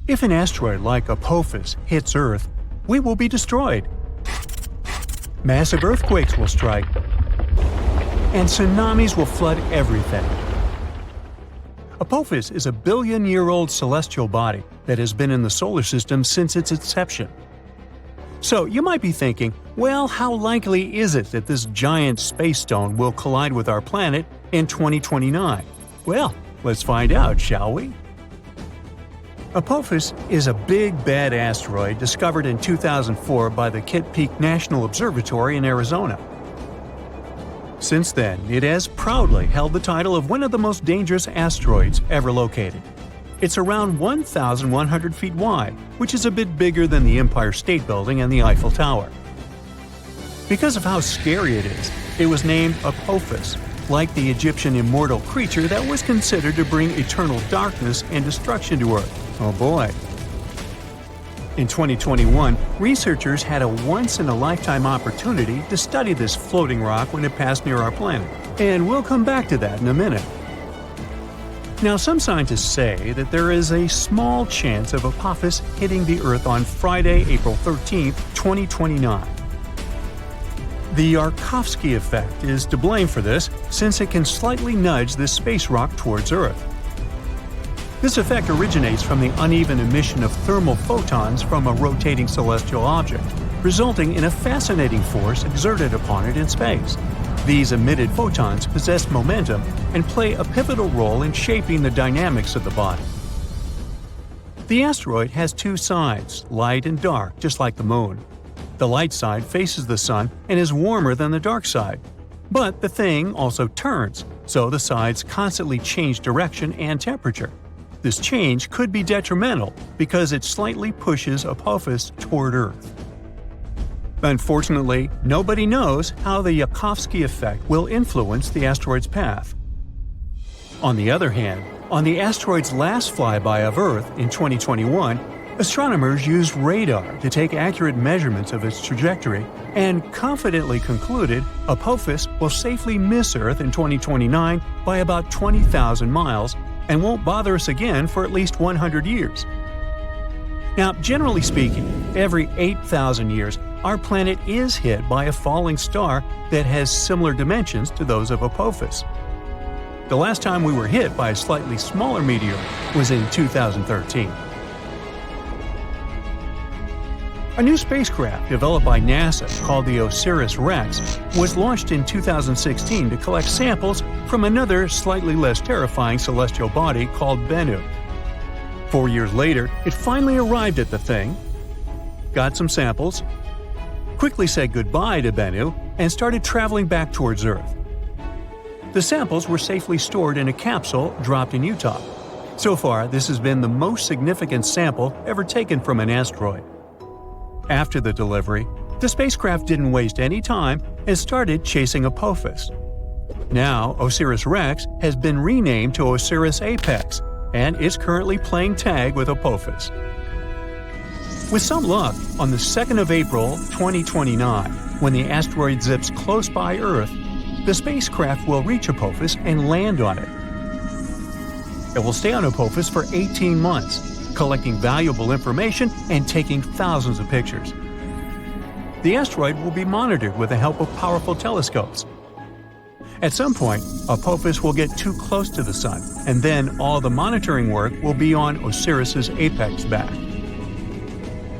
If an asteroid like Apotheus hits Earth, we will be destroyed. Massive earthquakes will strike, and tsunamis will flood everything. Apotheus is a billion-year-old celestial body that has been in the solar system since its inception. So you might be thinking, well, how likely is it that this giant space stone will collide with our planet in 2029? Well, let's find out, shall we? Apotheus is a big, bad asteroid discovered in 2004 by the Kitt Peak National Observatory in Arizona. Since then, it has proudly held the title of one of the most dangerous asteroids ever located. It's around 1,100 feet wide, which is a bit bigger than the Empire State Building and the Eiffel Tower. Because of how scary it is, it was named Apotheus, like the Egyptian immortal creature that was considered to bring eternal darkness and destruction to Earth. Oh boy. In 2021, researchers had a once-in-a-lifetime opportunity to study this floating rock when it passed near our planet, and we'll come back to that in a minute. Now, some scientists say that there is a small chance of Apotheus hitting the Earth on Friday, April 13, 2029. The Yarkovsky effect is to blame for this, since it can slightly nudge this space rock towards Earth. This effect originates from the uneven emission of thermal photons from a rotating celestial object, resulting in a fascinating force exerted upon it in space. These emitted photons possess momentum and play a pivotal role in shaping the dynamics of the body. The asteroid has two sides, light and dark, just like the Moon. The light side faces the Sun and is warmer than the dark side. But the thing also turns, so the sides constantly change direction and temperature. This change could be detrimental because it slightly pushes Apotheus toward Earth. Unfortunately, nobody knows how the Yarkovsky effect will influence the asteroid's path. On the other hand, on the asteroid's last flyby of Earth in 2021, astronomers used radar to take accurate measurements of its trajectory and confidently concluded Apotheus will safely miss Earth in 2029 by about 20,000 miles and won't bother us again for at least 100 years. Now, generally speaking, every 8,000 years, our planet is hit by a falling star that has similar dimensions to those of Apotheus. The last time we were hit by a slightly smaller meteor was in 2013. A new spacecraft developed by NASA called the Osiris Rex was launched in 2016 to collect samples from another slightly less terrifying celestial body called Bennu. 4 years later, it finally arrived at the thing, got some samples, quickly said goodbye to Bennu, and started traveling back towards Earth. The samples were safely stored in a capsule dropped in Utah. So far, this has been the most significant sample ever taken from an asteroid. After the delivery, the spacecraft didn't waste any time and started chasing Apotheus. Now, Osiris Rex has been renamed to Osiris Apex and is currently playing tag with Apotheus. With some luck, on the 2nd of April 2029, when the asteroid zips close by Earth, the spacecraft will reach Apotheus and land on it. It will stay on Apotheus for 18 months, collecting valuable information and taking thousands of pictures. The asteroid will be monitored with the help of powerful telescopes. At some point, Apotheus will get too close to the Sun, and then all the monitoring work will be on Osiris's Apex back.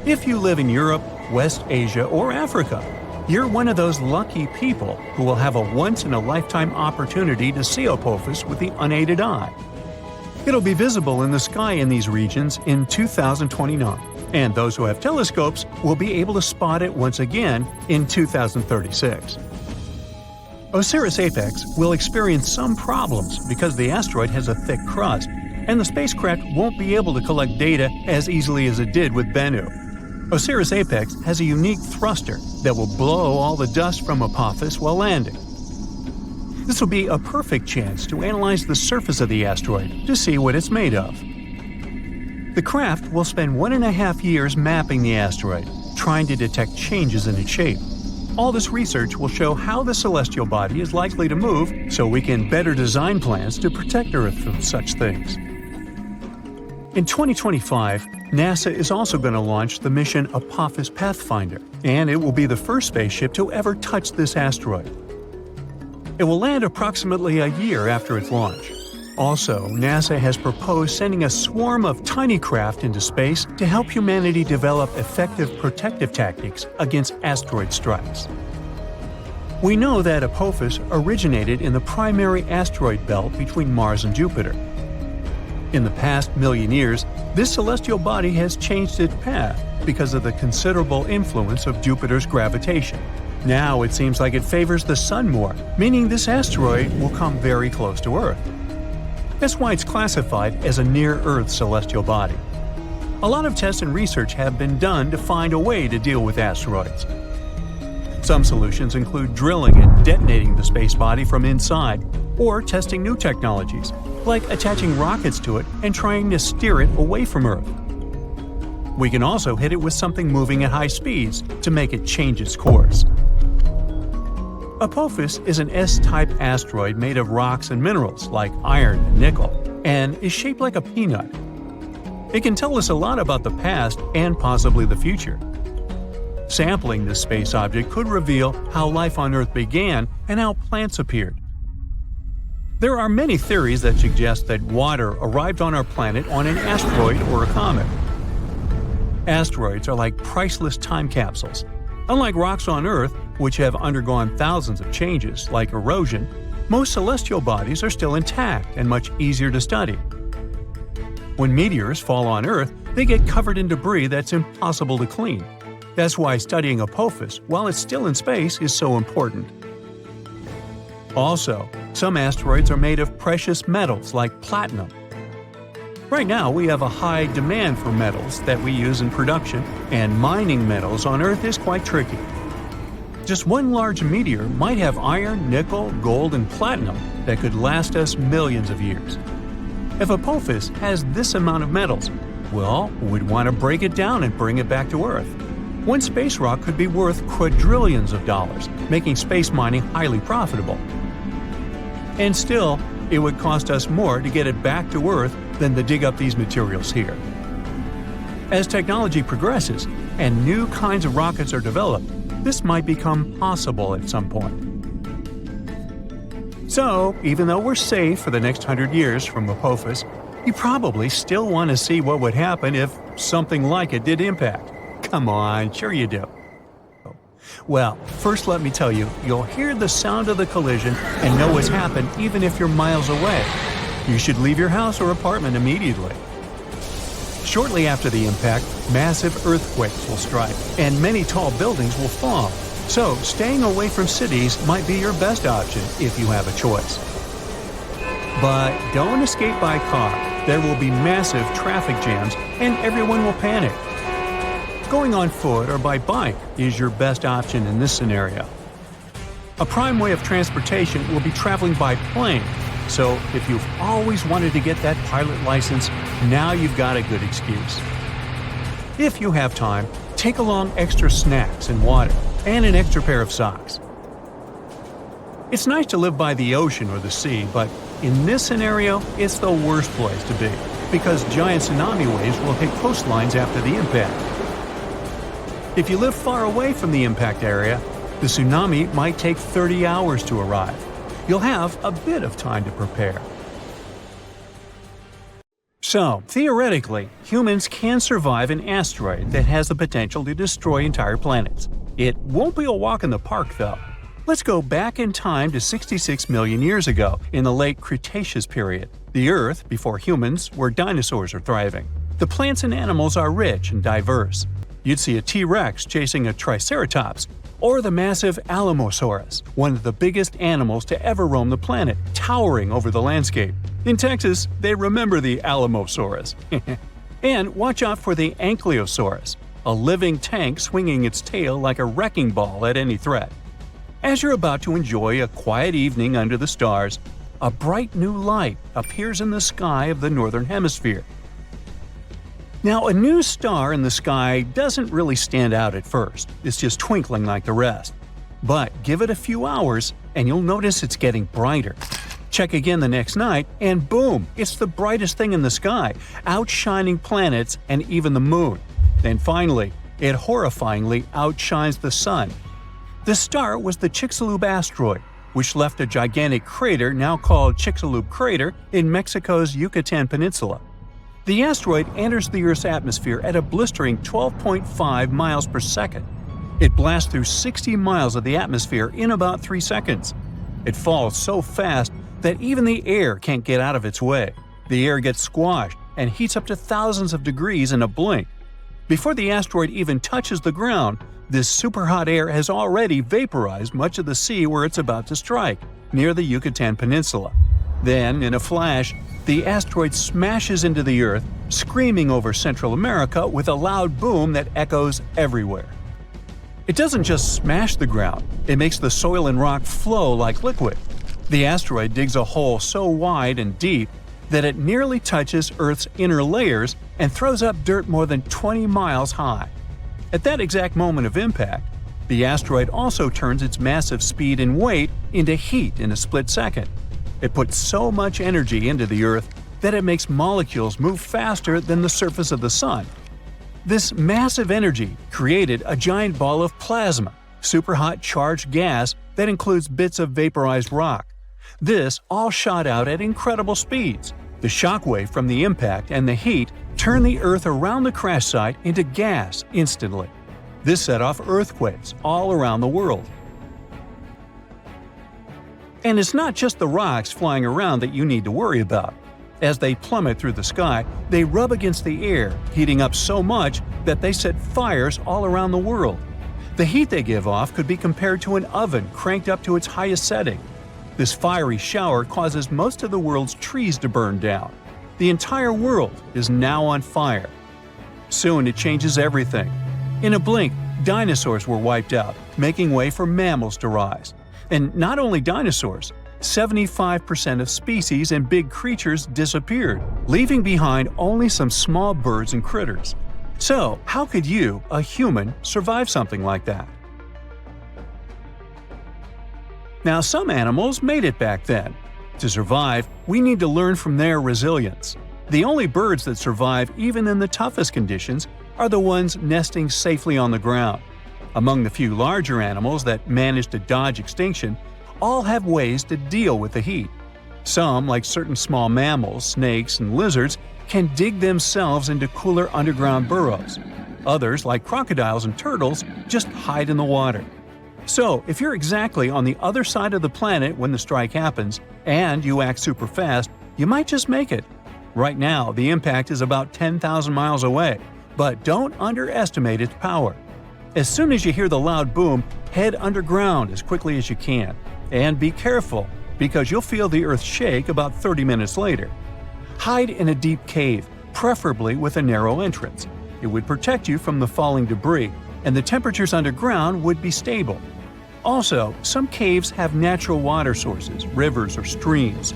If you live in Europe, West Asia, or Africa, you're one of those lucky people who will have a once-in-a-lifetime opportunity to see Apotheus with the unaided eye. It'll be visible in the sky in these regions in 2029, and those who have telescopes will be able to spot it once again in 2036. Osiris Apex will experience some problems because the asteroid has a thick crust, and the spacecraft won't be able to collect data as easily as it did with Bennu. Osiris Apex has a unique thruster that will blow all the dust from Apotheus while landing. This will be a perfect chance to analyze the surface of the asteroid to see what it's made of. The craft will spend 1.5 years mapping the asteroid, trying to detect changes in its shape. All this research will show how the celestial body is likely to move so we can better design plans to protect Earth from such things. In 2025, NASA is also going to launch the mission Apotheus Pathfinder, and it will be the first spaceship to ever touch this asteroid. It will land approximately a year after its launch. Also, NASA has proposed sending a swarm of tiny craft into space to help humanity develop effective protective tactics against asteroid strikes. We know that Apotheus originated in the primary asteroid belt between Mars and Jupiter. In the past million years, this celestial body has changed its path because of the considerable influence of Jupiter's gravitation. Now it seems like it favors the Sun more, meaning this asteroid will come very close to Earth. That's why it's classified as a near-Earth celestial body. A lot of tests and research have been done to find a way to deal with asteroids. Some solutions include drilling and detonating the space body from inside, or testing new technologies, like attaching rockets to it and trying to steer it away from Earth. We can also hit it with something moving at high speeds to make it change its course. Apotheus is an S-type asteroid made of rocks and minerals like iron and nickel, and is shaped like a peanut. It can tell us a lot about the past and possibly the future. Sampling this space object could reveal how life on Earth began and how plants appeared. There are many theories that suggest that water arrived on our planet on an asteroid or a comet. Asteroids are like priceless time capsules. Unlike rocks on Earth, which have undergone thousands of changes, like erosion, most celestial bodies are still intact and much easier to study. When meteors fall on Earth, they get covered in debris that's impossible to clean. That's why studying Apotheus while it's still in space is so important. Also, some asteroids are made of precious metals like platinum. Right now, we have a high demand for metals that we use in production, and mining metals on Earth is quite tricky. Just one large meteor might have iron, nickel, gold, and platinum that could last us millions of years. If Apotheus has this amount of metals, well, we'd want to break it down and bring it back to Earth. One space rock could be worth quadrillions of dollars, making space mining highly profitable. And still, it would cost us more to get it back to Earth than to dig up these materials here. As technology progresses and new kinds of rockets are developed, this might become possible at some point. So, even though we're safe for the next 100 years from Apotheus, you probably still want to see what would happen if something like it did impact. Come on, sure you do. Well, first let me tell you, you'll hear the sound of the collision and know what's happened even if you're miles away. You should leave your house or apartment immediately. Shortly after the impact, massive earthquakes will strike, and many tall buildings will fall. So, staying away from cities might be your best option if you have a choice. But don't escape by car. There will be massive traffic jams, and everyone will panic. Going on foot or by bike is your best option in this scenario. A prime way of transportation will be traveling by plane, so if you've always wanted to get that pilot license, now you've got a good excuse. If you have time, take along extra snacks and water, and an extra pair of socks. It's nice to live by the ocean or the sea, but in this scenario, it's the worst place to be, because giant tsunami waves will hit coastlines after the impact. If you live far away from the impact area, the tsunami might take 30 hours to arrive. You'll have a bit of time to prepare. So, theoretically, humans can survive an asteroid that has the potential to destroy entire planets. It won't be a walk in the park, though. Let's go back in time to 66 million years ago, in the late Cretaceous period. The Earth, before humans, where dinosaurs are thriving. The plants and animals are rich and diverse. You'd see a T-Rex chasing a Triceratops, or the massive Alamosaurus, one of the biggest animals to ever roam the planet, towering over the landscape. In Texas, they remember the Alamosaurus. And watch out for the Ankylosaurus, a living tank swinging its tail like a wrecking ball at any threat. As you're about to enjoy a quiet evening under the stars, a bright new light appears in the sky of the northern hemisphere. Now, a new star in the sky doesn't really stand out at first, it's just twinkling like the rest. But give it a few hours and you'll notice it's getting brighter. Check again the next night, and boom, it's the brightest thing in the sky, outshining planets and even the moon. And finally, it horrifyingly outshines the sun. The star was the Chicxulub asteroid, which left a gigantic crater now called Chicxulub Crater in Mexico's Yucatan Peninsula. The asteroid enters the Earth's atmosphere at a blistering 12.5 miles per second. It blasts through 60 miles of the atmosphere in about 3 seconds. It falls so fast that even the air can't get out of its way. The air gets squashed and heats up to thousands of degrees in a blink. Before the asteroid even touches the ground, this super-hot air has already vaporized much of the sea where it's about to strike, near the Yucatan Peninsula. Then, in a flash, the asteroid smashes into the Earth, screaming over Central America with a loud boom that echoes everywhere. It doesn't just smash the ground, it makes the soil and rock flow like liquid. The asteroid digs a hole so wide and deep that it nearly touches Earth's inner layers and throws up dirt more than 20 miles high. At that exact moment of impact, the asteroid also turns its massive speed and weight into heat in a split second. It puts so much energy into the Earth that it makes molecules move faster than the surface of the Sun. This massive energy created a giant ball of plasma, superhot charged gas that includes bits of vaporized rock. This all shot out at incredible speeds. The shockwave from the impact and the heat turned the Earth around the crash site into gas instantly. This set off earthquakes all around the world. And it's not just the rocks flying around that you need to worry about. As they plummet through the sky, they rub against the air, heating up so much that they set fires all around the world. The heat they give off could be compared to an oven cranked up to its highest setting. This fiery shower causes most of the world's trees to burn down. The entire world is now on fire. Soon it changes everything. In a blink, dinosaurs were wiped out, making way for mammals to rise. And not only dinosaurs, 75% of species and big creatures disappeared, leaving behind only some small birds and critters. So, how could you, a human, survive something like that? Now, some animals made it back then. To survive, we need to learn from their resilience. The only birds that survive even in the toughest conditions are the ones nesting safely on the ground. Among the few larger animals that manage to dodge extinction, all have ways to deal with the heat. Some, like certain small mammals, snakes, and lizards, can dig themselves into cooler underground burrows. Others, like crocodiles and turtles, just hide in the water. So, if you're exactly on the other side of the planet when the strike happens, and you act super fast, you might just make it. Right now, the impact is about 10,000 miles away, but don't underestimate its power. As soon as you hear the loud boom, head underground as quickly as you can. And be careful, because you'll feel the Earth shake about 30 minutes later. Hide in a deep cave, preferably with a narrow entrance. It would protect you from the falling debris, and the temperatures underground would be stable. Also, some caves have natural water sources, rivers or streams.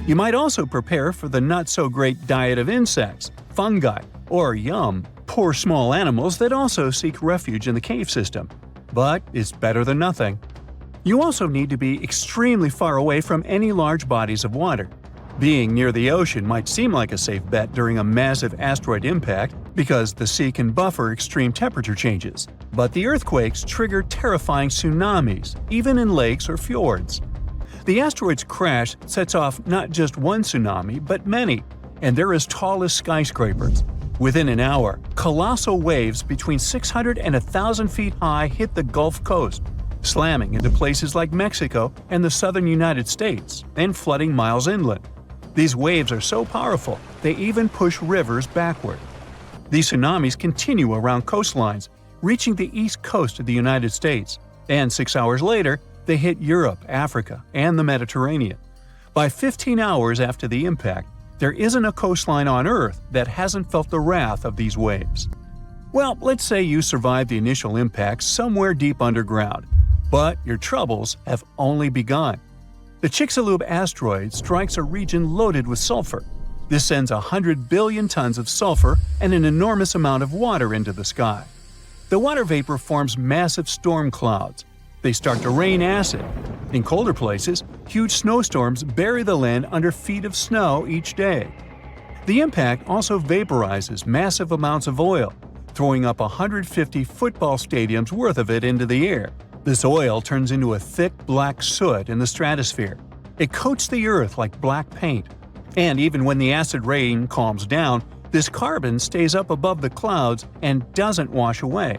You might also prepare for the not-so-great diet of insects, fungi, or poor small animals that also seek refuge in the cave system. But it's better than nothing. You also need to be extremely far away from any large bodies of water. Being near the ocean might seem like a safe bet during a massive asteroid impact because the sea can buffer extreme temperature changes. But the earthquakes trigger terrifying tsunamis, even in lakes or fjords. The asteroid's crash sets off not just one tsunami, but many, and they're as tall as skyscrapers. Within an hour, colossal waves between 600 and 1,000 feet high hit the Gulf Coast, slamming into places like Mexico and the southern United States, and flooding miles inland. These waves are so powerful, they even push rivers backward. These tsunamis continue around coastlines, reaching the east coast of the United States, and 6 hours later, they hit Europe, Africa, and the Mediterranean. By 15 hours after the impact, there isn't a coastline on Earth that hasn't felt the wrath of these waves. Well, let's say you survived the initial impact somewhere deep underground, but your troubles have only begun. The Chicxulub asteroid strikes a region loaded with sulfur. This sends 100 billion tons of sulfur and an enormous amount of water into the sky. The water vapor forms massive storm clouds. They start to rain acid. In colder places, huge snowstorms bury the land under feet of snow each day. The impact also vaporizes massive amounts of oil, throwing up 150 football stadiums worth of it into the air. This oil turns into a thick black soot in the stratosphere. It coats the Earth like black paint. And even when the acid rain calms down, this carbon stays up above the clouds and doesn't wash away.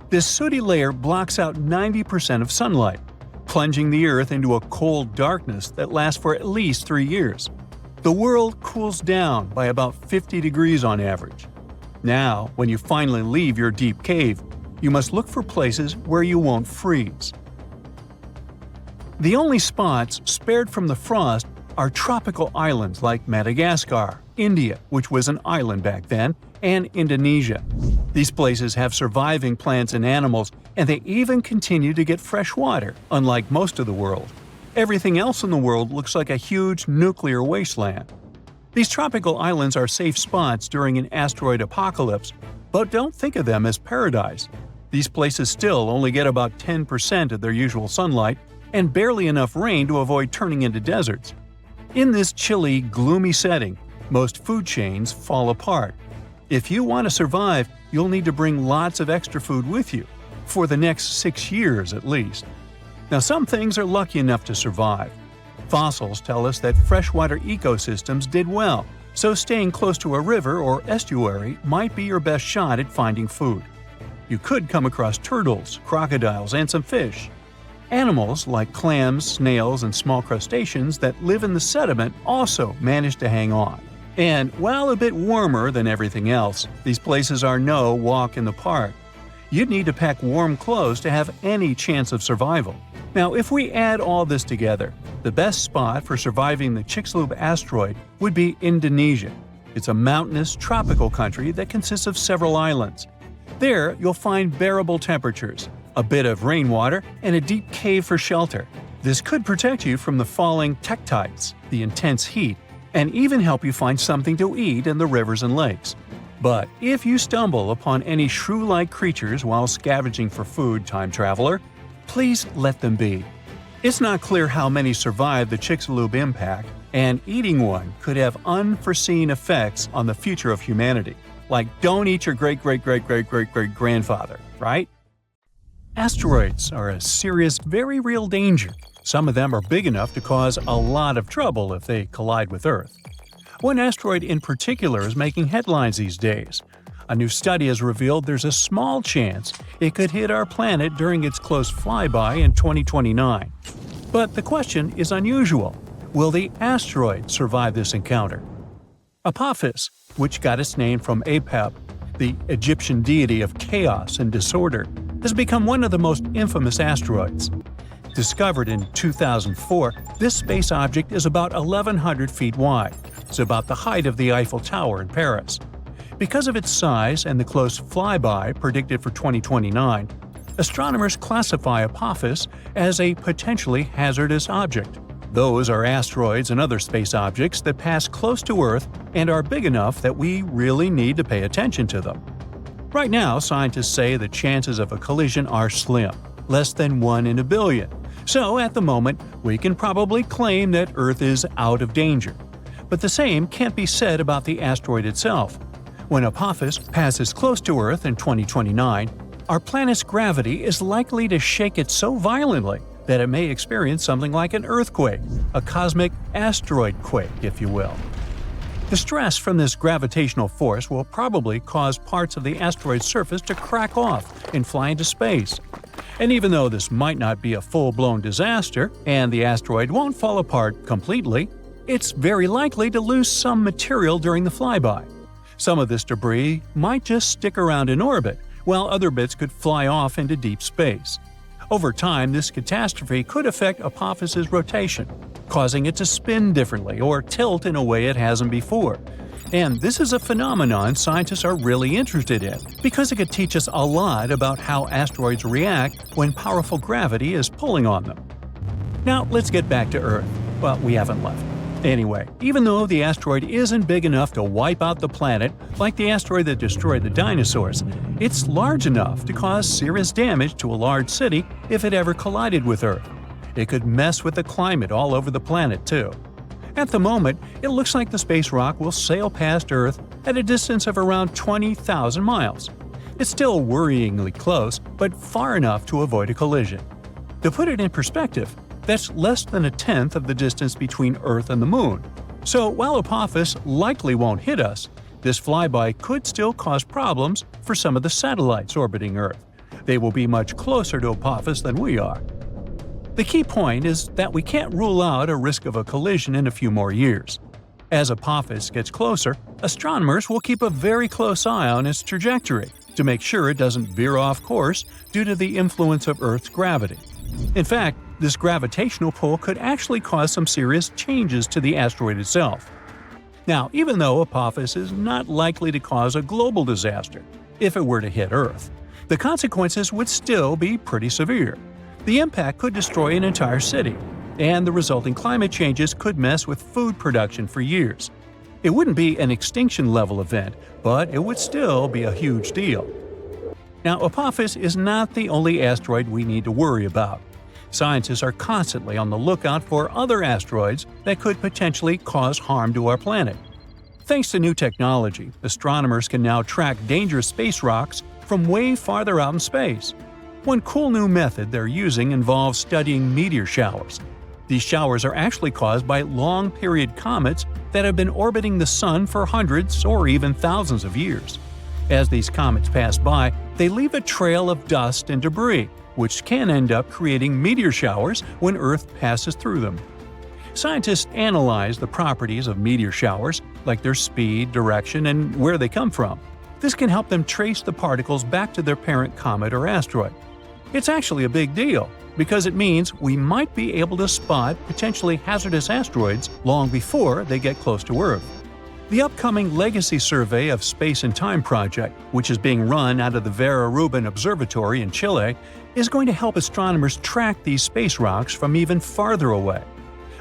This sooty layer blocks out 90% of sunlight, plunging the Earth into a cold darkness that lasts for at least 3 years. The world cools down by about 50 degrees on average. Now, when you finally leave your deep cave, you must look for places where you won't freeze. The only spots spared from the frost are tropical islands like Madagascar, India, which was an island back then, and Indonesia. These places have surviving plants and animals, and they even continue to get fresh water, unlike most of the world. Everything else in the world looks like a huge nuclear wasteland. These tropical islands are safe spots during an asteroid apocalypse, but don't think of them as paradise. These places still only get about 10% of their usual sunlight and barely enough rain to avoid turning into deserts. In this chilly, gloomy setting, most food chains fall apart. If you want to survive, you'll need to bring lots of extra food with you, for the next 6 years at least. Now, some things are lucky enough to survive. Fossils tell us that freshwater ecosystems did well, so staying close to a river or estuary might be your best shot at finding food. You could come across turtles, crocodiles, and some fish. Animals like clams, snails, and small crustaceans that live in the sediment also manage to hang on. And while a bit warmer than everything else, these places are no walk in the park. You'd need to pack warm clothes to have any chance of survival. Now, if we add all this together, the best spot for surviving the Chicxulub asteroid would be Indonesia. It's a mountainous, tropical country that consists of several islands. There, you'll find bearable temperatures, a bit of rainwater, and a deep cave for shelter. This could protect you from the falling tektites, the intense heat, and even help you find something to eat in the rivers and lakes. But if you stumble upon any shrew-like creatures while scavenging for food, time traveler, please let them be. It's not clear how many survived the Chicxulub impact, and eating one could have unforeseen effects on the future of humanity. Like, don't eat your great-great-great-great-great-great-grandfather, right? Asteroids are a serious, very real danger. Some of them are big enough to cause a lot of trouble if they collide with Earth. One asteroid in particular is making headlines these days. A new study has revealed there's a small chance it could hit our planet during its close flyby in 2029. But the question is unusual. Will the asteroid survive this encounter? Apotheus, which got its name from Apous, the Egyptian deity of chaos and disorder, has become one of the most infamous asteroids. Discovered in 2004, this space object is about 1,100 feet wide. It's about the height of the Eiffel Tower in Paris. Because of its size and the close flyby predicted for 2029, astronomers classify Apotheus as a potentially hazardous object. Those are asteroids and other space objects that pass close to Earth and are big enough that we really need to pay attention to them. Right now, scientists say the chances of a collision are slim, less than 1 in a billion. So, at the moment, we can probably claim that Earth is out of danger. But the same can't be said about the asteroid itself. When Apotheus passes close to Earth in 2029, our planet's gravity is likely to shake it so violently that it may experience something like an earthquake, a cosmic asteroid quake, if you will. The stress from this gravitational force will probably cause parts of the asteroid's surface to crack off and fly into space. And even though this might not be a full-blown disaster, and the asteroid won't fall apart completely, it's very likely to lose some material during the flyby. Some of this debris might just stick around in orbit, while other bits could fly off into deep space. Over time, this catastrophe could affect Apotheus's rotation, causing it to spin differently or tilt in a way it hasn't before. And this is a phenomenon scientists are really interested in, because it could teach us a lot about how asteroids react when powerful gravity is pulling on them. Now let's get back to Earth. Well, we haven't left. Anyway, even though the asteroid isn't big enough to wipe out the planet like the asteroid that destroyed the dinosaurs, it's large enough to cause serious damage to a large city if it ever collided with Earth. It could mess with the climate all over the planet, too. At the moment, it looks like the space rock will sail past Earth at a distance of around 20,000 miles. It's still worryingly close, but far enough to avoid a collision. To put it in perspective, that's less than a tenth of the distance between Earth and the Moon. So while Apotheus likely won't hit us, this flyby could still cause problems for some of the satellites orbiting Earth. They will be much closer to Apotheus than we are. The key point is that we can't rule out a risk of a collision in a few more years. As Apotheus gets closer, astronomers will keep a very close eye on its trajectory to make sure it doesn't veer off course due to the influence of Earth's gravity. In fact, this gravitational pull could actually cause some serious changes to the asteroid itself. Now, even though Apotheus is not likely to cause a global disaster if it were to hit Earth, the consequences would still be pretty severe. The impact could destroy an entire city, and the resulting climate changes could mess with food production for years. It wouldn't be an extinction-level event, but it would still be a huge deal. Now, Apotheus is not the only asteroid we need to worry about. Scientists are constantly on the lookout for other asteroids that could potentially cause harm to our planet. Thanks to new technology, astronomers can now track dangerous space rocks from way farther out in space. One cool new method they're using involves studying meteor showers. These showers are actually caused by long-period comets that have been orbiting the Sun for hundreds or even thousands of years. As these comets pass by, they leave a trail of dust and debris, which can end up creating meteor showers when Earth passes through them. Scientists analyze the properties of meteor showers, like their speed, direction, and where they come from. This can help them trace the particles back to their parent comet or asteroid. It's actually a big deal, because it means we might be able to spot potentially hazardous asteroids long before they get close to Earth. The upcoming Legacy Survey of Space and Time project, which is being run out of the Vera Rubin Observatory in Chile, is going to help astronomers track these space rocks from even farther away.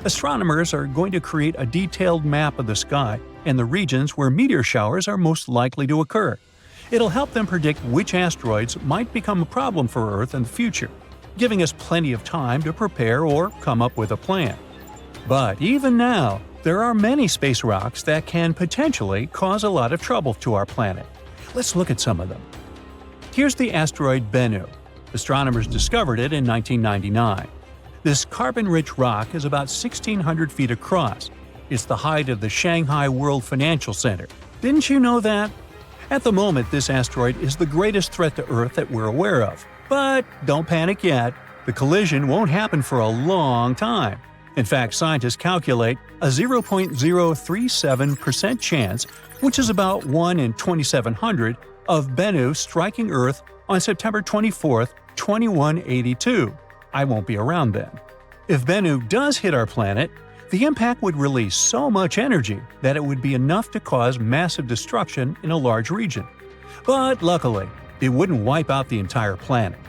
Astronomers are going to create a detailed map of the sky and the regions where meteor showers are most likely to occur. It'll help them predict which asteroids might become a problem for Earth in the future, giving us plenty of time to prepare or come up with a plan. But even now, there are many space rocks that can potentially cause a lot of trouble to our planet. Let's look at some of them. Here's the asteroid Bennu. Astronomers discovered it in 1999. This carbon-rich rock is about 1,600 feet across. It's the height of the Shanghai World Financial Center. Didn't you know that? At the moment, this asteroid is the greatest threat to Earth that we're aware of. But don't panic yet. The collision won't happen for a long time. In fact, scientists calculate a 0.037% chance, which is about 1 in 2,700, of Bennu striking Earth on September 24, 2182. I won't be around then. If Bennu does hit our planet, the impact would release so much energy that it would be enough to cause massive destruction in a large region. But luckily, it wouldn't wipe out the entire planet.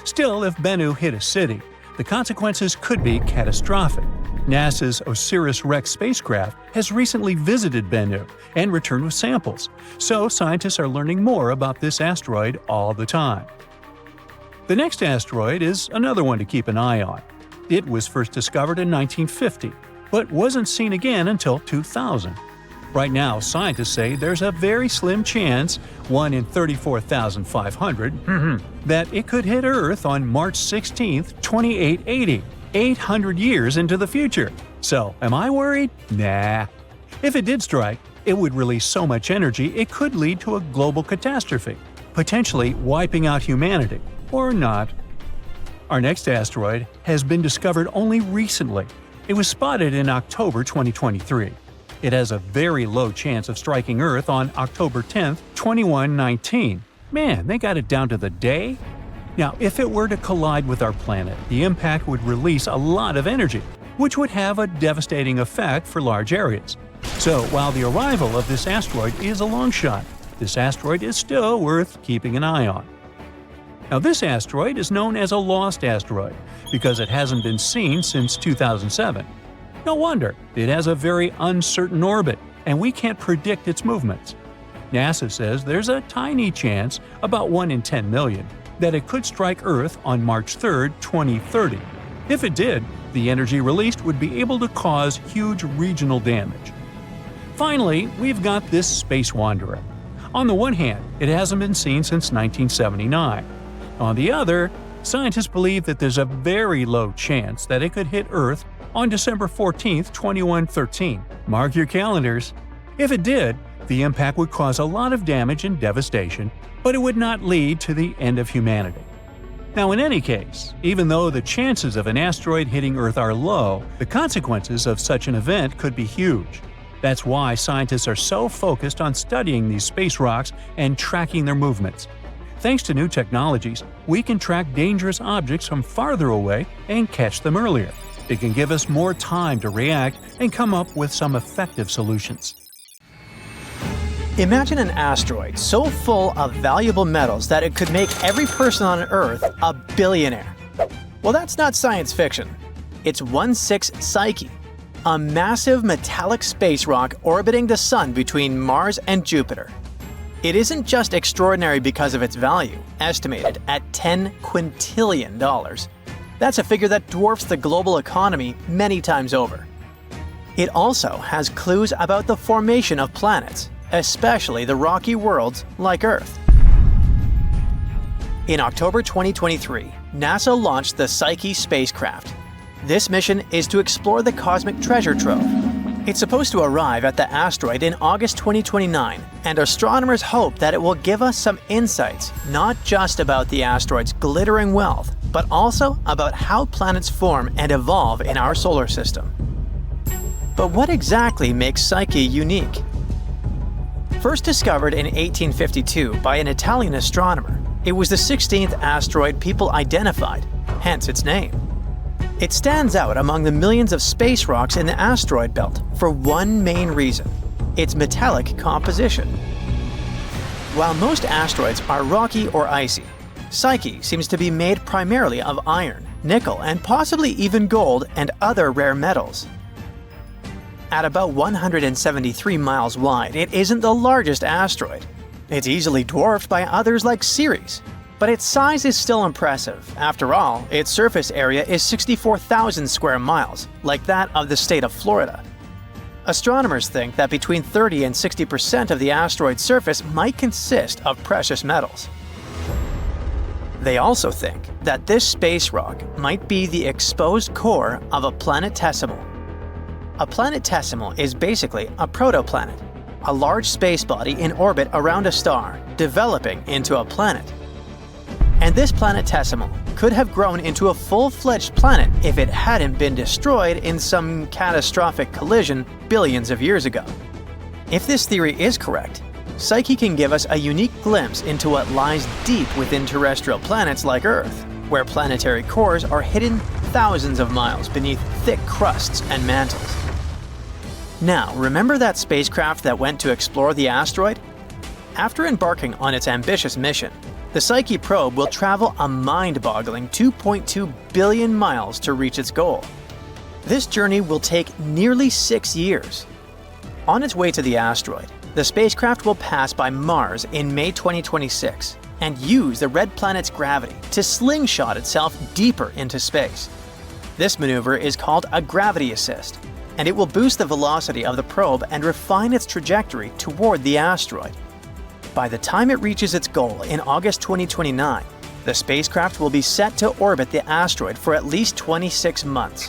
Still, if Bennu hit a city, the consequences could be catastrophic. NASA's Osiris Rex spacecraft has recently visited Bennu and returned with samples, so scientists are learning more about this asteroid all the time. The next asteroid is another one to keep an eye on. It was first discovered in 1950, but wasn't seen again until 2000. Right now, scientists say there's a very slim chance, 1 in 34,500, that it could hit Earth on March 16, 2880, 800 years into the future. So, am I worried? Nah. If it did strike, it would release so much energy it could lead to a global catastrophe, potentially wiping out humanity. Or not. Our next asteroid has been discovered only recently. It was spotted in October 2023. It has a very low chance of striking Earth on October 10, 2119. Man, they got it down to the day? Now, if it were to collide with our planet, the impact would release a lot of energy, which would have a devastating effect for large areas. So, while the arrival of this asteroid is a long shot, this asteroid is still worth keeping an eye on. Now, this asteroid is known as a lost asteroid because it hasn't been seen since 2007. No wonder, it has a very uncertain orbit, and we can't predict its movements. NASA says there's a tiny chance, about 1 in 10 million, that it could strike Earth on March 3, 2030. If it did, the energy released would be able to cause huge regional damage. Finally, we've got this space wanderer. On the one hand, it hasn't been seen since 1979. On the other, scientists believe that there's a very low chance that it could hit Earth on December 14, 2113. Mark your calendars. If it did, the impact would cause a lot of damage and devastation, but it would not lead to the end of humanity. Now, in any case, even though the chances of an asteroid hitting Earth are low, the consequences of such an event could be huge. That's why scientists are so focused on studying these space rocks and tracking their movements. Thanks to new technologies, we can track dangerous objects from farther away and catch them earlier. It can give us more time to react and come up with some effective solutions. Imagine an asteroid so full of valuable metals that it could make every person on Earth a billionaire. Well, that's not science fiction. It's 16 Psyche, a massive metallic space rock orbiting the Sun between Mars and Jupiter. It isn't just extraordinary because of its value, estimated at $10 quintillion. That's a figure that dwarfs the global economy many times over. It also has clues about the formation of planets, especially the rocky worlds like Earth. In October 2023, NASA launched the Psyche spacecraft. This mission is to explore the cosmic treasure trove. It's supposed to arrive at the asteroid in August 2029, and astronomers hope that it will give us some insights not just about the asteroid's glittering wealth, but also about how planets form and evolve in our solar system. But what exactly makes Psyche unique? First discovered in 1852 by an Italian astronomer, it was the 16th asteroid people identified, hence its name. It stands out among the millions of space rocks in the asteroid belt for one main reason: its metallic composition. While most asteroids are rocky or icy, Psyche seems to be made primarily of iron, nickel, and possibly even gold and other rare metals. At about 173 miles wide, it isn't the largest asteroid. It's easily dwarfed by others like Ceres. But its size is still impressive. After all, its surface area is 64,000 square miles, like that of the state of Florida. Astronomers think that between 30 and 60% of the asteroid's surface might consist of precious metals. They also think that this space rock might be the exposed core of a planetesimal. A planetesimal is basically a protoplanet, a large space body in orbit around a star, developing into a planet. And this planetesimal could have grown into a full-fledged planet if it hadn't been destroyed in some catastrophic collision billions of years ago. If this theory is correct, Psyche can give us a unique glimpse into what lies deep within terrestrial planets like Earth, where planetary cores are hidden thousands of miles beneath thick crusts and mantles. Now, remember that spacecraft that went to explore the asteroid? After embarking on its ambitious mission, the Psyche probe will travel a mind-boggling 2.2 billion miles to reach its goal. This journey will take nearly 6 years. On its way to the asteroid, the spacecraft will pass by Mars in May 2026 and use the red planet's gravity to slingshot itself deeper into space. This maneuver is called a gravity assist, and it will boost the velocity of the probe and refine its trajectory toward the asteroid. By the time it reaches its goal in August 2029, the spacecraft will be set to orbit the asteroid for at least 26 months.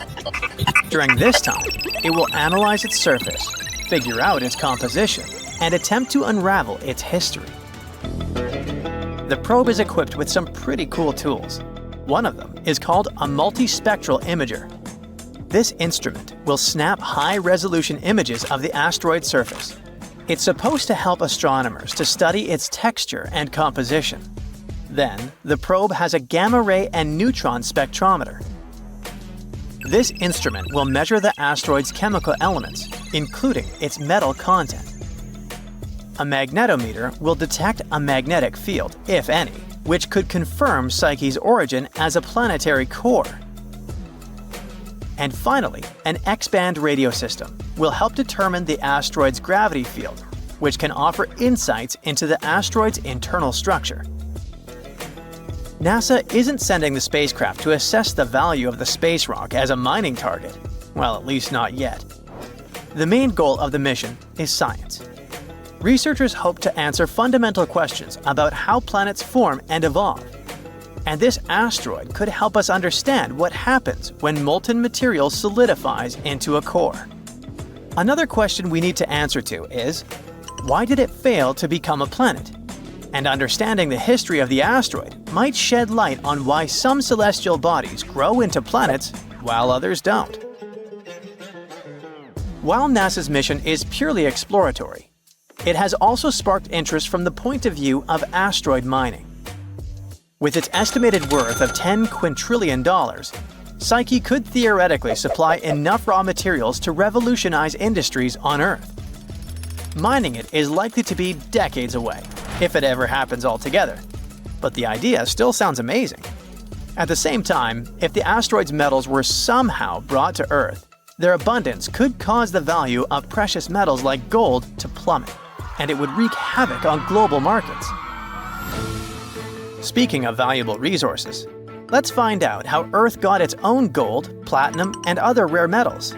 During this time, it will analyze its surface, figure out its composition, and attempt to unravel its history. The probe is equipped with some pretty cool tools. One of them is called a multispectral imager. This instrument will snap high-resolution images of the asteroid's surface. It's supposed to help astronomers to study its texture and composition. Then, the probe has a gamma-ray and neutron spectrometer. This instrument will measure the asteroid's chemical elements, including its metal content. A magnetometer will detect a magnetic field, if any, which could confirm Psyche's origin as a planetary core. And finally, an X-band radio system will help determine the asteroid's gravity field, which can offer insights into the asteroid's internal structure. NASA isn't sending the spacecraft to assess the value of the space rock as a mining target. Well, at least not yet. The main goal of the mission is science. Researchers hope to answer fundamental questions about how planets form and evolve. And this asteroid could help us understand what happens when molten material solidifies into a core. Another question we need to answer to is, why did it fail to become a planet? And understanding the history of the asteroid might shed light on why some celestial bodies grow into planets while others don't. While NASA's mission is purely exploratory, it has also sparked interest from the point of view of asteroid mining. With its estimated worth of $10 quintillion, Psyche could theoretically supply enough raw materials to revolutionize industries on Earth. Mining it is likely to be decades away, if it ever happens altogether, but the idea still sounds amazing. At the same time, if the asteroid's metals were somehow brought to Earth, their abundance could cause the value of precious metals like gold to plummet, and it would wreak havoc on global markets. Speaking of valuable resources, let's find out how Earth got its own gold, platinum, and other rare metals.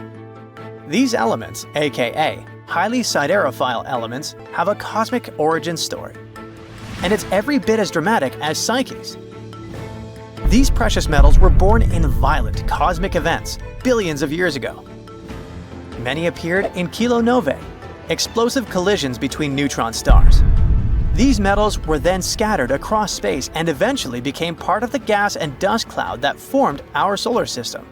These elements, aka highly siderophile elements, have a cosmic origin story, and it's every bit as dramatic as Psyche's. These precious metals were born in violent cosmic events billions of years ago. Many appeared in kilonovae, explosive collisions between neutron stars. These metals were then scattered across space and eventually became part of the gas and dust cloud that formed our solar system.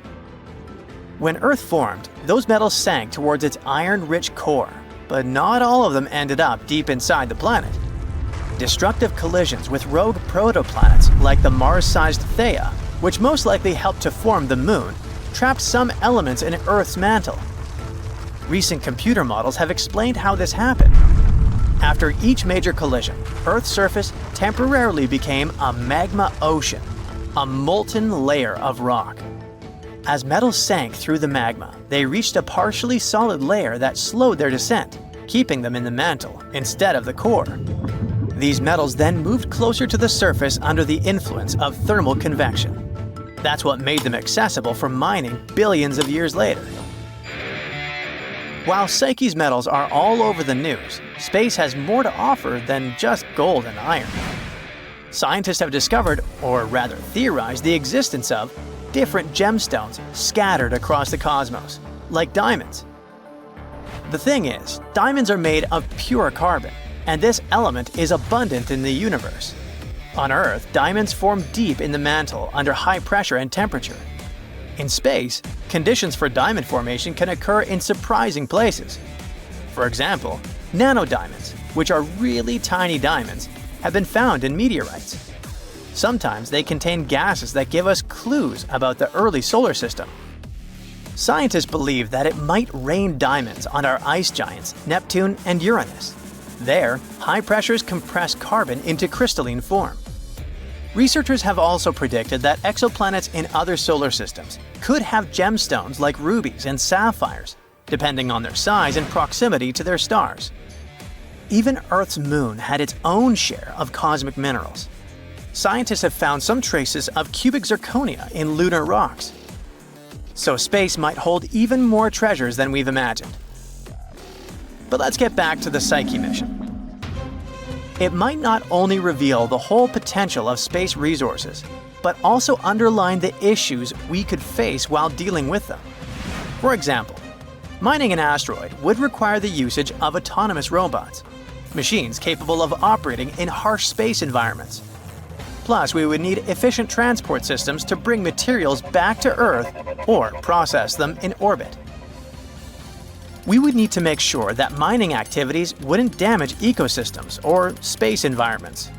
When Earth formed, those metals sank towards its iron-rich core, but not all of them ended up deep inside the planet. Destructive collisions with rogue protoplanets like the Mars-sized Theia, which most likely helped to form the Moon, trapped some elements in Earth's mantle. Recent computer models have explained how this happened. After each major collision, Earth's surface temporarily became a magma ocean, a molten layer of rock. As metals sank through the magma, they reached a partially solid layer that slowed their descent, keeping them in the mantle instead of the core. These metals then moved closer to the surface under the influence of thermal convection. That's what made them accessible for mining billions of years later. While Psyche's metals are all over the news, space has more to offer than just gold and iron. Scientists have discovered, or rather theorized, the existence of different gemstones scattered across the cosmos, like diamonds. The thing is, diamonds are made of pure carbon, and this element is abundant in the universe. On Earth, diamonds form deep in the mantle under high pressure and temperature. In space, conditions for diamond formation can occur in surprising places. For example, nanodiamonds, which are really tiny diamonds, have been found in meteorites. Sometimes they contain gases that give us clues about the early solar system. Scientists believe that it might rain diamonds on our ice giants, Neptune and Uranus. There, high pressures compress carbon into crystalline form. Researchers have also predicted that exoplanets in other solar systems could have gemstones like rubies and sapphires, depending on their size and proximity to their stars. Even Earth's moon had its own share of cosmic minerals. Scientists have found some traces of cubic zirconia in lunar rocks. So space might hold even more treasures than we've imagined. But let's get back to the Psyche mission. It might not only reveal the whole potential of space resources, but also underline the issues we could face while dealing with them. For example, mining an asteroid would require the usage of autonomous robots, machines capable of operating in harsh space environments. Plus, we would need efficient transport systems to bring materials back to Earth or process them in orbit. We would need to make sure that mining activities wouldn't damage ecosystems or space environments.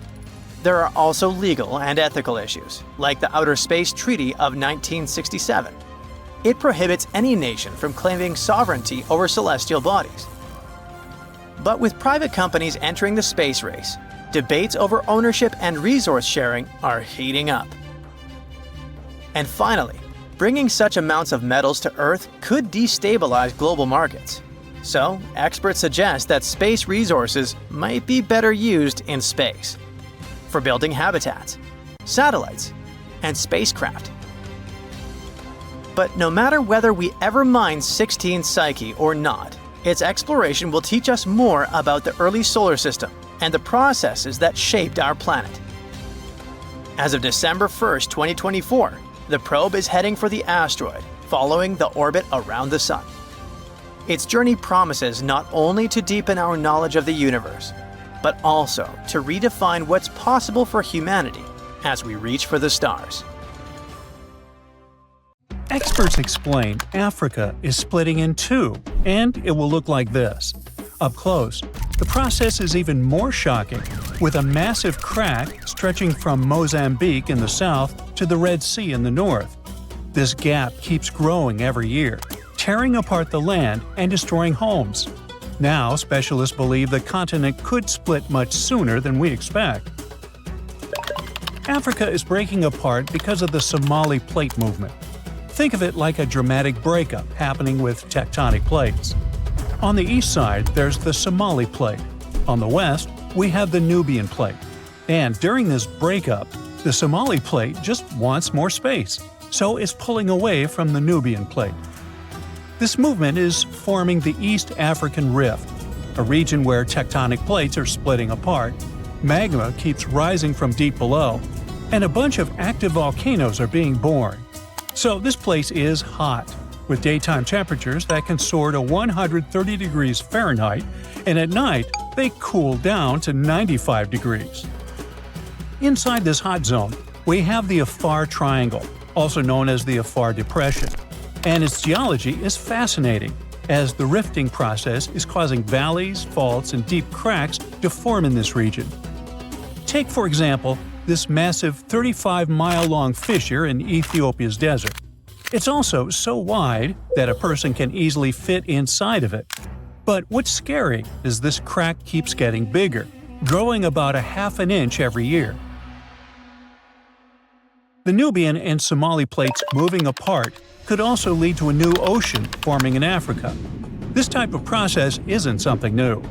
There are also legal and ethical issues, like the Outer Space Treaty of 1967. It prohibits any nation from claiming sovereignty over celestial bodies. But with private companies entering the space race, debates over ownership and resource sharing are heating up. And finally, Bringing such amounts of metals to Earth could destabilize global markets. So, experts suggest that space resources might be better used in space for building habitats, satellites, and spacecraft. But no matter whether we ever mine 16 Psyche or not, its exploration will teach us more about the early solar system and the processes that shaped our planet. As of December 1st, 2024, the probe is heading for the asteroid, following the orbit around the Sun. Its journey promises not only to deepen our knowledge of the universe, but also to redefine what's possible for humanity as we reach for the stars. Experts explain Africa is splitting in two, and it will look like this. Up close, the process is even more shocking, with a massive crack stretching from Mozambique in the south to the Red Sea in the north. This gap keeps growing every year, tearing apart the land and destroying homes. Now, specialists believe the continent could split much sooner than we expect. Africa is breaking apart because of the Somali Plate movement. Think of it like a dramatic breakup happening with tectonic plates. On the east side, there's the Somali Plate. On the west, we have the Nubian Plate. And during this breakup, the Somali Plate just wants more space, so it's pulling away from the Nubian Plate. This movement is forming the East African Rift, a region where tectonic plates are splitting apart, magma keeps rising from deep below, and a bunch of active volcanoes are being born. So this place is hot, with daytime temperatures that can soar to 130 degrees Fahrenheit, and at night they cool down to 95 degrees. Inside this hot zone, we have the Afar Triangle, also known as the Afar Depression. And its geology is fascinating, as the rifting process is causing valleys, faults, and deep cracks to form in this region. Take, for example, this massive 35-mile-long fissure in Ethiopia's desert. It's also so wide that a person can easily fit inside of it. But what's scary is this crack keeps getting bigger, growing about a half an inch every year. The Nubian and Somali plates moving apart could also lead to a new ocean forming in Africa. This type of process isn't something new.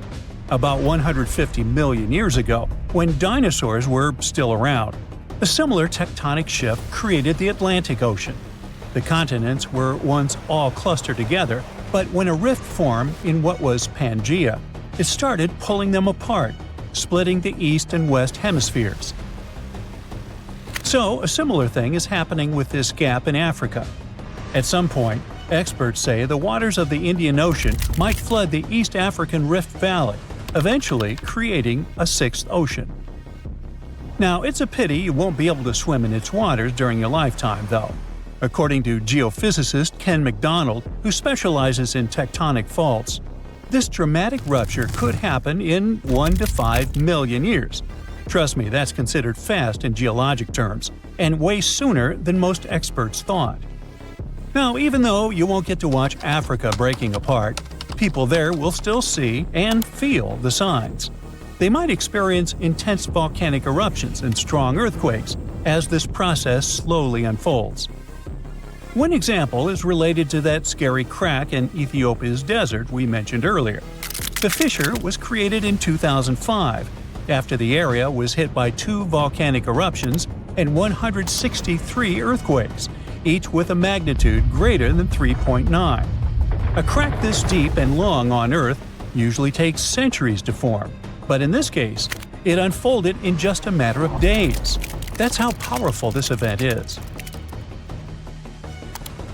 About 150 million years ago, when dinosaurs were still around, a similar tectonic shift created the Atlantic Ocean. The continents were once all clustered together, but when a rift formed in what was Pangaea, it started pulling them apart, splitting the east and west hemispheres. So, a similar thing is happening with this gap in Africa. At some point, experts say the waters of the Indian Ocean might flood the East African Rift Valley, eventually creating a sixth ocean. Now, it's a pity you won't be able to swim in its waters during your lifetime, though. According to geophysicist Ken McDonald, who specializes in tectonic faults, this dramatic rupture could happen in 1 to 5 million years. Trust me, that's considered fast in geologic terms, and way sooner than most experts thought. Now, even though you won't get to watch Africa breaking apart, people there will still see and feel the signs. They might experience intense volcanic eruptions and strong earthquakes as this process slowly unfolds. One example is related to that scary crack in Ethiopia's desert we mentioned earlier. The fissure was created in 2005, after the area was hit by 2 volcanic eruptions and 163 earthquakes, each with a magnitude greater than 3.9. A crack this deep and long on Earth usually takes centuries to form, but in this case, it unfolded in just a matter of days. That's how powerful this event is.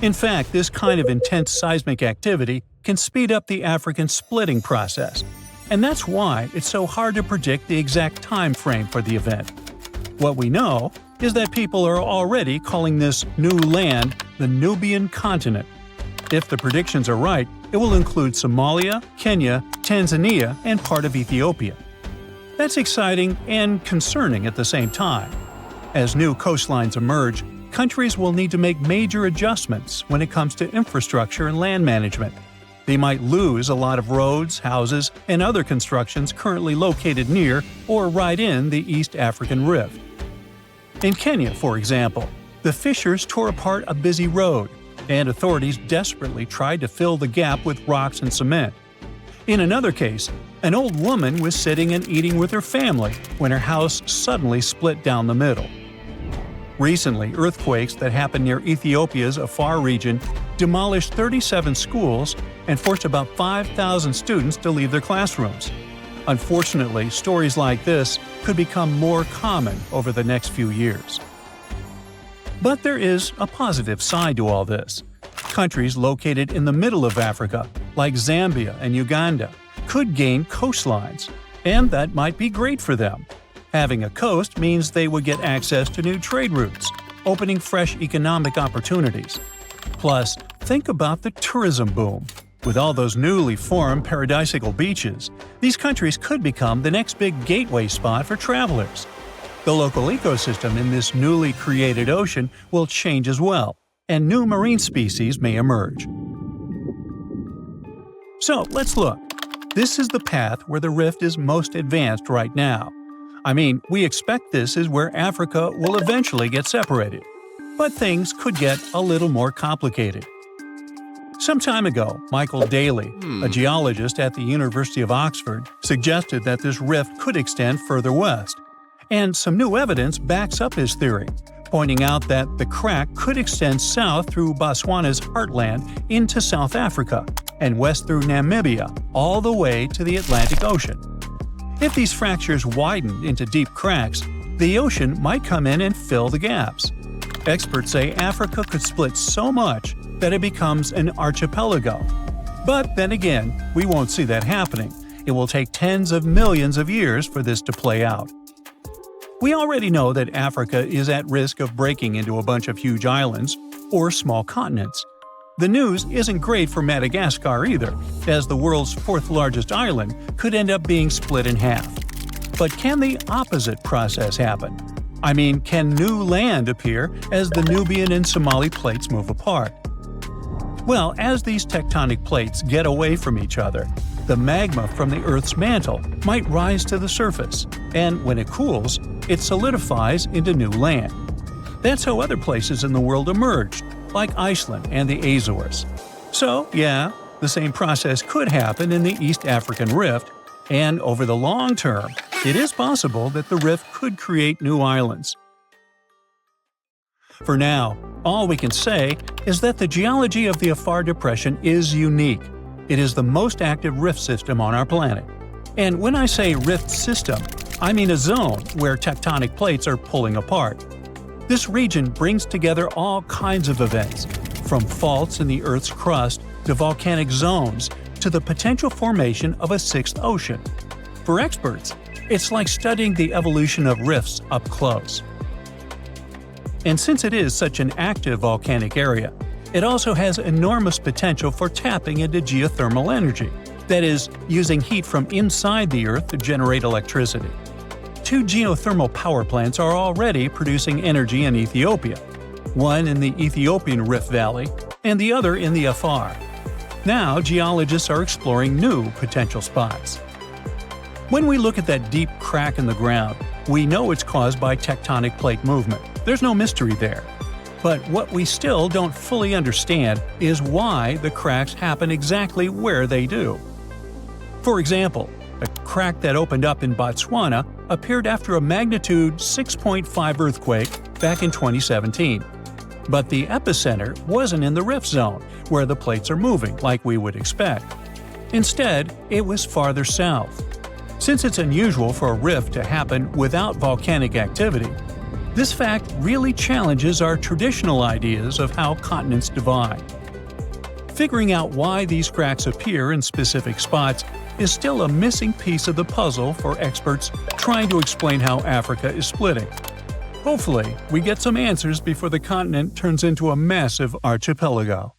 In fact, this kind of intense seismic activity can speed up the African splitting process, and that's why it's so hard to predict the exact time frame for the event. What we know is that people are already calling this new land the Nubian continent. If the predictions are right, it will include Somalia, Kenya, Tanzania, and part of Ethiopia. That's exciting and concerning at the same time. As new coastlines emerge, countries will need to make major adjustments when it comes to infrastructure and land management. They might lose a lot of roads, houses, and other constructions currently located near or right in the East African Rift. In Kenya, for example, The fissures tore apart a busy road, and authorities desperately tried to fill the gap with rocks and cement. In another case, an old woman was sitting and eating with her family when her house suddenly split down the middle. Recently, earthquakes that happened near Ethiopia's Afar region demolished 37 schools and forced about 5,000 students to leave their classrooms. Unfortunately, stories like this could become more common over the next few years. But there is a positive side to all this. Countries located in the middle of Africa, like Zambia and Uganda, could gain coastlines, and that might be great for them. Having a coast means they would get access to new trade routes, opening fresh economic opportunities. Plus, think about the tourism boom. With all those newly formed paradisical beaches, these countries could become the next big gateway spot for travelers. The local ecosystem in this newly created ocean will change as well, and new marine species may emerge. So let's look. This is the path where the rift is most advanced right now. I mean, we expect this is where Africa will eventually get separated. But things could get a little more complicated. Some time ago, Michael Daly, a geologist at the University of Oxford, suggested that this rift could extend further west. And some new evidence backs up his theory, pointing out that the crack could extend south through Botswana's heartland into South Africa and west through Namibia, all the way to the Atlantic Ocean. If these fractures widened into deep cracks, the ocean might come in and fill the gaps. Experts say Africa could split so much that it becomes an archipelago. But then again, we won't see that happening. It will take tens of millions of years for this to play out. We already know that Africa is at risk of breaking into a bunch of huge islands or small continents. The news isn't great for Madagascar either, as the world's fourth largest island could end up being split in half. But can the opposite process happen? I mean, can new land appear as the Nubian and Somali plates move apart? Well, as these tectonic plates get away from each other, the magma from the Earth's mantle might rise to the surface, and when it cools, it solidifies into new land. That's how other places in the world emerged, like Iceland and the Azores. So, yeah, the same process could happen in the East African Rift, and over the long term, it is possible that the rift could create new islands. For now, all we can say is that the geology of the Afar Depression is unique. It is the most active rift system on our planet. And when I say rift system, I mean a zone where tectonic plates are pulling apart. This region brings together all kinds of events, from faults in the Earth's crust to volcanic zones to the potential formation of a sixth ocean. For experts, it's like studying the evolution of rifts up close. And since it is such an active volcanic area, it also has enormous potential for tapping into geothermal energy, that is, using heat from inside the Earth to generate electricity. 2 geothermal power plants are already producing energy in Ethiopia, one in the Ethiopian Rift Valley and the other in the Afar. Now, geologists are exploring new potential spots. When we look at that deep crack in the ground, we know it's caused by tectonic plate movement. There's no mystery there. But what we still don't fully understand is why the cracks happen exactly where they do. For example, a crack that opened up in Botswana appeared after a magnitude 6.5 earthquake back in 2017. But the epicenter wasn't in the rift zone, where the plates are moving like we would expect. Instead, it was farther south. Since it's unusual for a rift to happen without volcanic activity, this fact really challenges our traditional ideas of how continents divide. Figuring out why these cracks appear in specific spots is still a missing piece of the puzzle for experts trying to explain how Africa is splitting. Hopefully, we get some answers before the continent turns into a massive archipelago.